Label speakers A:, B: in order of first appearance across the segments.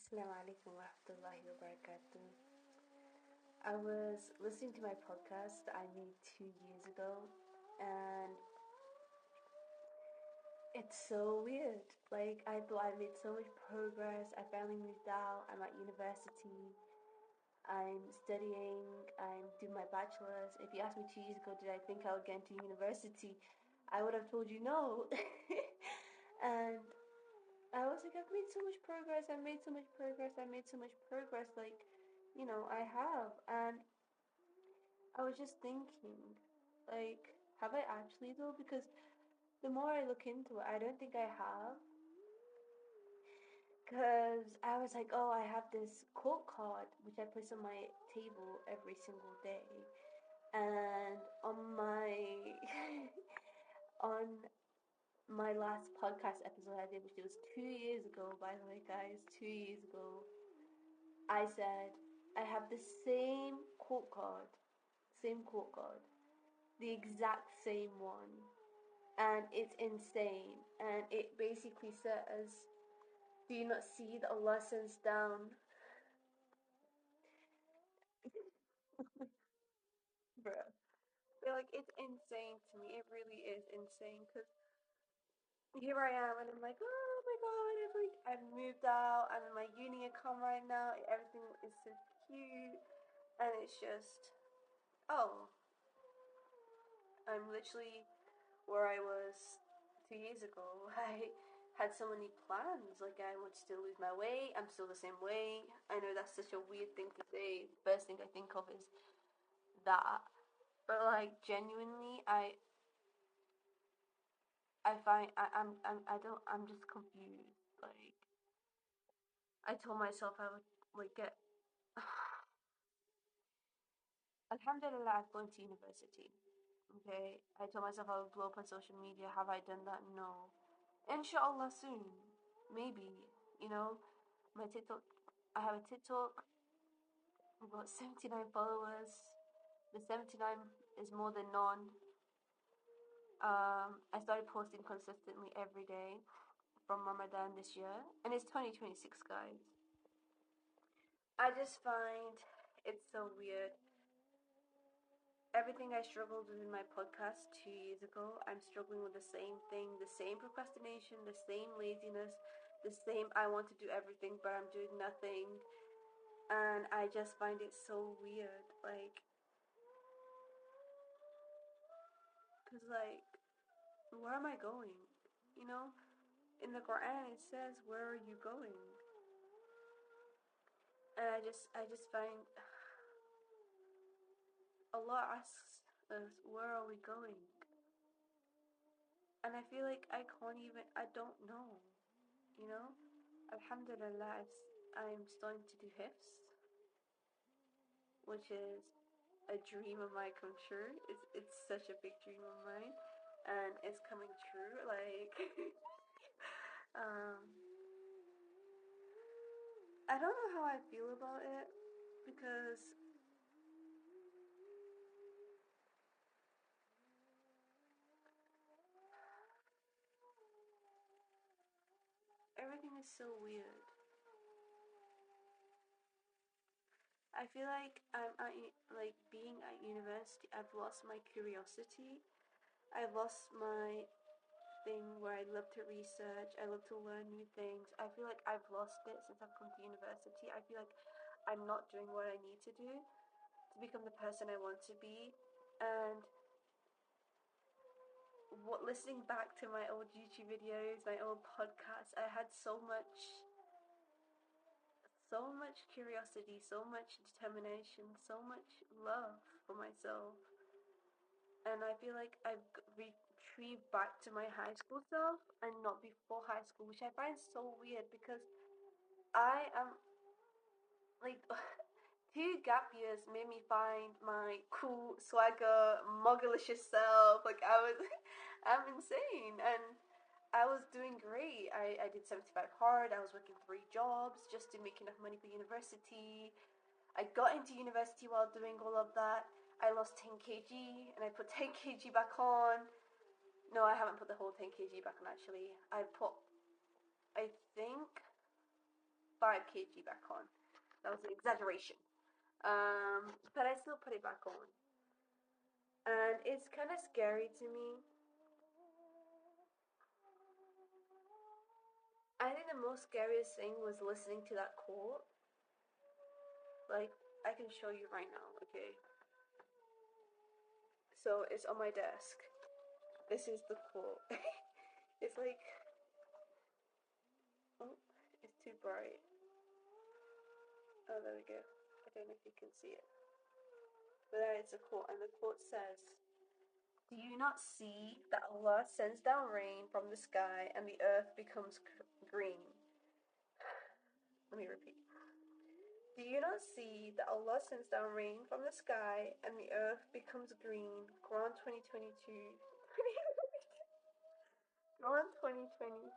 A: Assalamu alaikum wa rahmatullahi wa barakatuh. I was listening to my podcast that I made 2 years ago, and it's so weird. Like, I thought I made so much progress. I finally moved out. I'm at university. I'm studying. I'm doing my bachelor's. If you asked me 2 years ago, did I think I would get into university? I would have told you no. And I was like, I've made so much progress. I made so much progress. I made so much progress. Like, I have. And I was just thinking, like, have I actually though? Because the more I look into it, I don't think I have. Because I was like, oh, I have this quote card which I place on my table every single day. And on my on my last podcast episode I did, which was 2 years ago, by the way, guys, 2 years ago, I said I have the same quote card, the exact same one, and it's insane. And it basically says, "Do you not see that Allah sends down, bro?" Like, it's insane to me. It really is insane because here I am, and I'm like, oh my god, I've moved out. I'm in my uni account right now. Everything is so cute, and it's just, oh, I'm literally where I was 2 years ago. I had so many plans. Like, I would still lose my weight. I'm still the same weight. I know that's such a weird thing to say. First thing I think of is that. But like, genuinely, I find I don't I'm just confused. Like, I told myself I would like get. Alhamdulillah, I've gone to university. Okay, I told myself I would blow up on social media. Have I done that? No. Inshallah soon. Maybe. You know, my TikTok. I have a TikTok. I've got 79 followers. The 79 is more than none. I started posting consistently every day from Ramadan this year, and it's 2026, guys. I just find it's so weird. Everything I struggled with in my podcast 2 years ago, I'm struggling with the same thing, the same procrastination, the same laziness, the same I want to do everything but I'm doing nothing. And I just find it so weird. Like, because, like, where am I going? You know? In the Quran it says, where are you going? And I just find Allah asks us, where are we going? And I feel like I don't know, you know? Alhamdulillah, I'm starting to do hifs, which is a dream of mine come true. It's such a big dream of mine, and it's coming true. Like, um, I don't know how I feel about it because everything is so weird. I feel like like being at university. I've lost my curiosity. I've lost my thing where I love to research, I love to learn new things. I feel like I've lost it since I've come to university. I feel like I'm not doing what I need to do to become the person I want to be. And listening back to my old YouTube videos, my old podcasts, I had so much curiosity, so much determination, so much love for myself. And I feel like I've retrieved back to my high school self and not before high school, which I find so weird because I am like 2 gap years made me find my cool swagger, muggalicious self. Like, I'm insane, and I was doing great. I did 75 hard. I was working 3 jobs just to make enough money for university. I got into university while doing all of that. I lost 10 kg and I put 10 kg back on. No, I haven't put the whole 10 kg back on actually. I think 5 kg back on. That was an exaggeration. But I still put it back on. And it's kind of scary to me. I think the most scariest thing was listening to that quote. Like, I can show you right now, okay? So, it's on my desk. This is the quote. It's like... Oh, it's too bright. Oh, there we go. I don't know if you can see it. But there it's a quote, and the quote says, "Do you not see that Allah sends down rain from the sky and the earth becomes green?" Let me repeat. Do you not see that Allah sends down rain from the sky and the earth becomes green? Quran 2022. Quran 2020.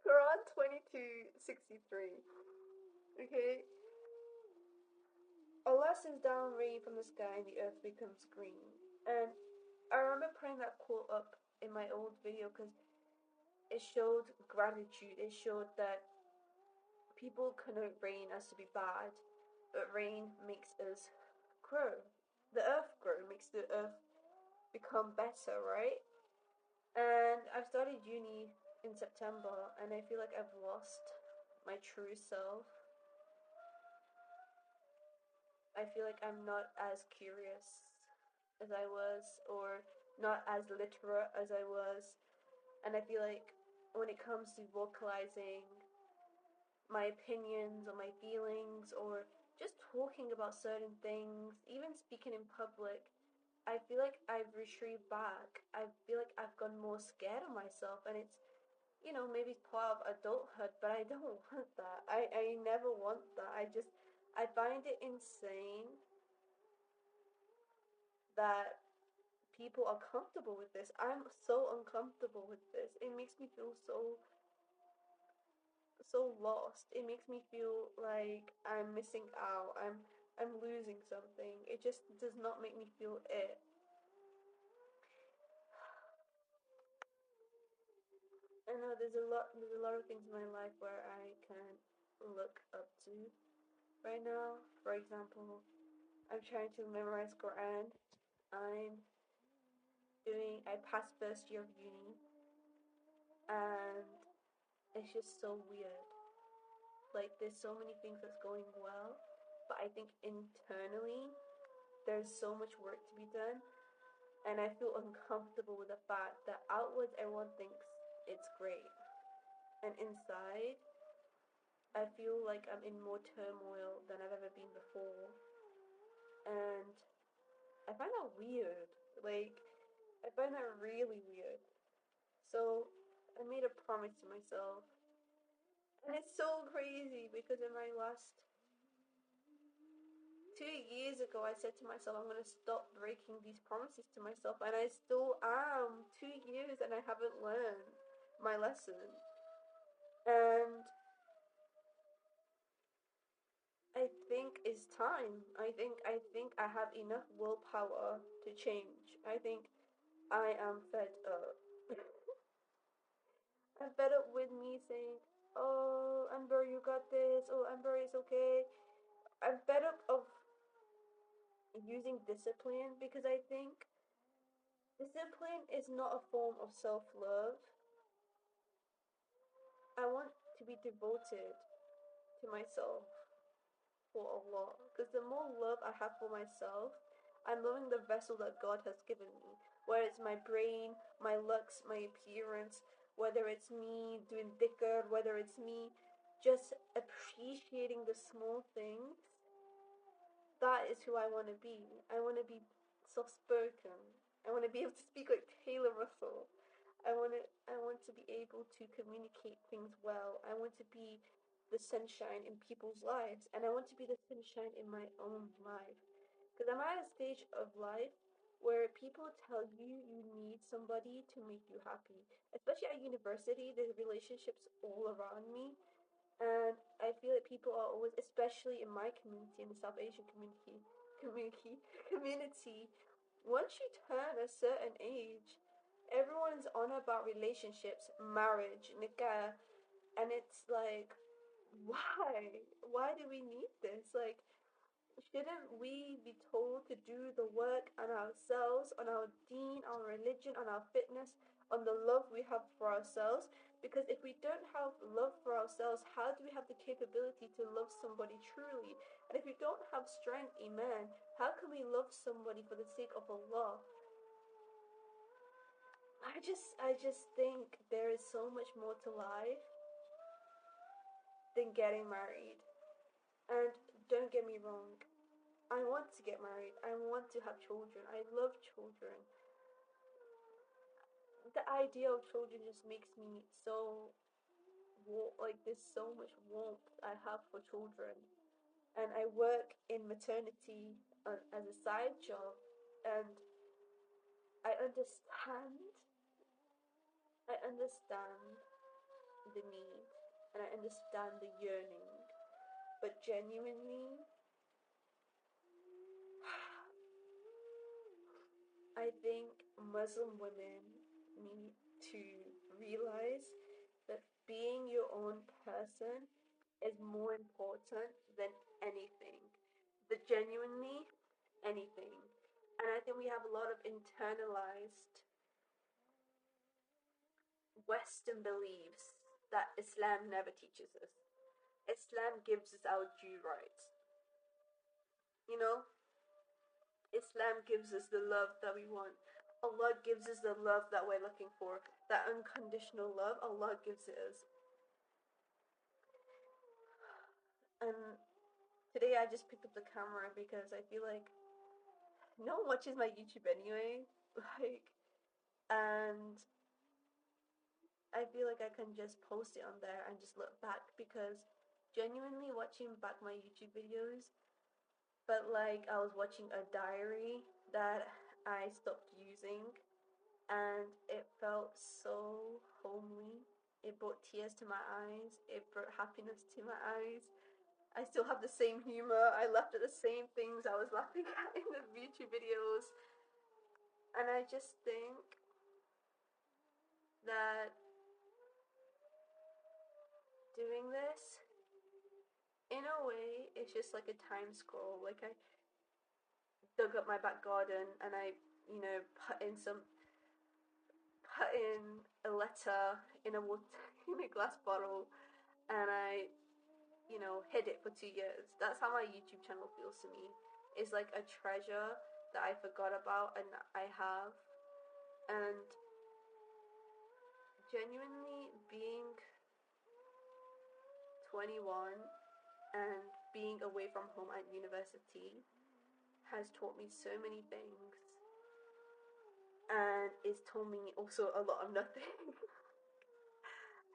A: Quran 22:63. Okay? Allah sends down rain from the sky and the earth becomes green. And I remember putting that quote up in my old video because it showed gratitude. It showed that people connote rain as to be bad, but rain makes us grow. The earth grow, makes the earth become better, right? And I've started uni in September, and I feel like I've lost my true self. I feel like I'm not as curious as I was, or not as literate as I was. And I feel like when it comes to vocalizing my opinions or my feelings, or just talking about certain things, even speaking in public, I feel like I've retrieved back. I feel like I've gone more scared of myself, and it's, maybe it's part of adulthood, but I don't want that. I never want that. I find it insane that people are comfortable with this. I'm so uncomfortable with this. It makes me feel so lost. It makes me feel like I'm missing out. I'm losing something. It just does not make me feel it. I know there's a lot of things in my life where I can look up to right now. For example, I'm trying to memorize Quran. I'm I passed first year of uni, and it's just so weird. Like, there's so many things that's going well, but I think internally there's so much work to be done, and I feel uncomfortable with the fact that outwards everyone thinks it's great, and inside I feel like I'm in more turmoil than I've ever been before, and I find that weird. Like, I find that really weird. So I made a promise to myself, and it's so crazy because in my last 2 years ago, I said to myself, I'm gonna stop breaking these promises to myself, and I still am. 2 years, and I haven't learned my lesson. And I think it's time. I think I have enough willpower to change. I think I am fed up. I'm fed up with me saying, "Oh, Amber, you got this. Oh, Amber, it's okay." I'm fed up of using discipline because I think discipline is not a form of self-love. I want to be devoted to myself for Allah. Because the more love I have for myself, I'm loving the vessel that God has given me. Whether it's my brain, my looks, my appearance, whether it's me doing dhikr, whether it's me just appreciating the small things, that is who I want to be. I want to be soft spoken. I want to be able to speak like Taylor Russell. I want to be able to communicate things well. I want to be the sunshine in people's lives, and I want to be the sunshine in my own life. Because I'm at a stage of life where people tell you you need somebody to make you happy. Especially at university, there's relationships all around me, and I feel that people are always, especially in my community, in the South Asian community, community, once you turn a certain age, everyone's on about relationships, marriage, nikah, and it's like why? Why do we need this? Like, shouldn't we be told to do the work on ourselves, on our deen, our religion, on our fitness, on the love we have for ourselves? Because if we don't have love for ourselves, how do we have the capability to love somebody truly? And if we don't have strength, iman, how can we love somebody for the sake of Allah? I just think there is so much more to life than getting married. And don't get me wrong, I want to get married. I want to have children. I love children. The idea of children just makes me so like there's so much warmth I have for children. And I work in maternity as a side job, and I understand. I understand the need, and I understand the yearning. But genuinely, I think Muslim women need to realize that being your own person is more important than anything. The genuinely anything. And I think we have a lot of internalized Western beliefs that Islam never teaches us. Islam gives us our due rights. You know, Islam gives us the love that we want. Allah gives us the love that we're looking for. That unconditional love, Allah gives it us. And today I just picked up the camera because I feel like no one watches my YouTube anyway. Like, and I feel like I can just post it on there and just look back because genuinely watching back my YouTube videos felt like I was watching a diary that I stopped using, and it felt so homely. It brought tears to my eyes, it brought happiness to my eyes. I still have the same humor. I laughed at the same things I was laughing at in the YouTube videos. And I just think that doing this, in a way, it's just like a time scroll. Like, I dug up my back garden and I, you know, put in a letter in a water, in a glass bottle, and I, you know, hid it for 2 years. That's how my YouTube channel feels to me. It's like a treasure that I forgot about and I have. And genuinely being 21 and being away from home at university has taught me so many things, and it's taught me also a lot of nothing.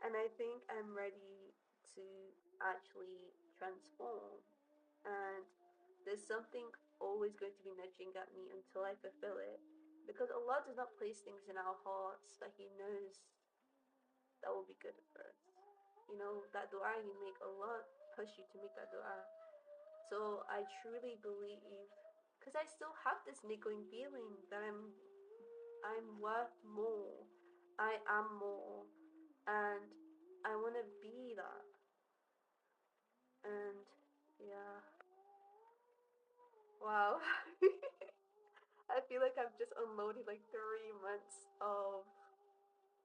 A: And I think I'm ready to actually transform, and there's something always going to be nudging at me until I fulfill it, because Allah does not place things in our hearts that He knows that will be good for us. You know, that dua you make, Allah push you to make that dua. So I truly believe, because I still have this niggling feeling that I'm worth more, I am more, and I want to be that. And yeah, wow. I feel like I've just unloaded like 3 months of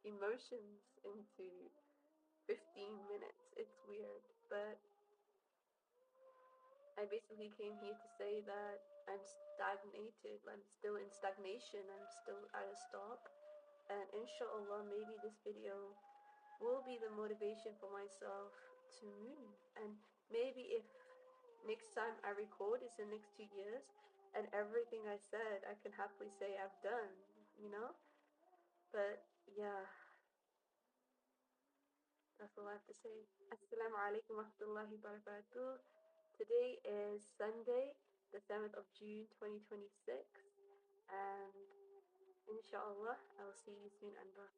A: emotions into 15 minutes. It's weird, but I basically came here to say that I'm stagnated. I'm still in stagnation. I'm still at a stop. And inshallah, maybe this video will be the motivation for myself to move. And maybe if next time I record is in the next 2 years, and everything I said, I can happily say I've done, you know? But yeah, that's all I have to say. Assalamu alaikum wa rahmatullahi wa barakatuh. Today is Sunday, the 7th of June 2026, and inshallah, I will see you soon, Anwar.